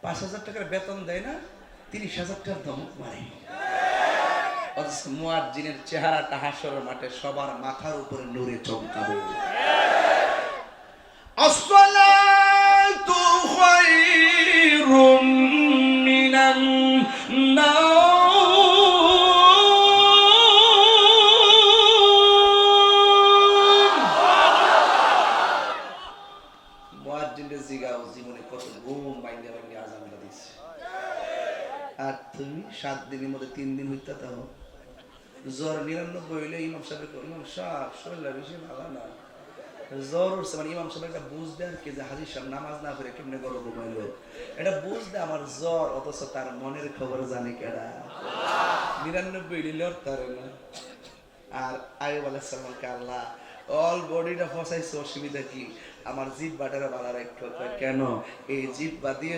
5,000 টাকার বেতন দেয় না, 30,000 টাকার ধমক মারে। অথচ মুয়াজ্জিনের চেহারাটা হাসরের মাঠে সবার মাথার উপরে নূরে চমকাবে। আসসালাতু খায়রুম মিনান নাওম। মুয়াজ্জিনের জিগাও জীবনে কত ঘুম বাইন্দা বাইন্দা আযানটা দিছে, আর তুমি 7 দিনের মধ্যে 3 দিন হইতা তাও জ্বর 99 হইলে ইমাম সাহেব শরীর বেশি ভালো না, জ্বর উঠছে মানে ইমাম সাহেব একটা বুঝ দেন কি যে হাজির সাহেব নামাজ না পড়ে কেমনে গরম ঘুমাইলো, এটা বুঝ দে আমার জ্বর, অথচ তার মনের খবর জানে কেডা? 99 হইলে লড়তারে না। আর আইয়ুব আলাইহিস সালামকে আল্লাহ অল বডিটা ফসাইছে, অসুবিধা কি? আমার জিহ্বাটারে ভালো রাখতে, কেন? এই জিহ্বা দিয়ে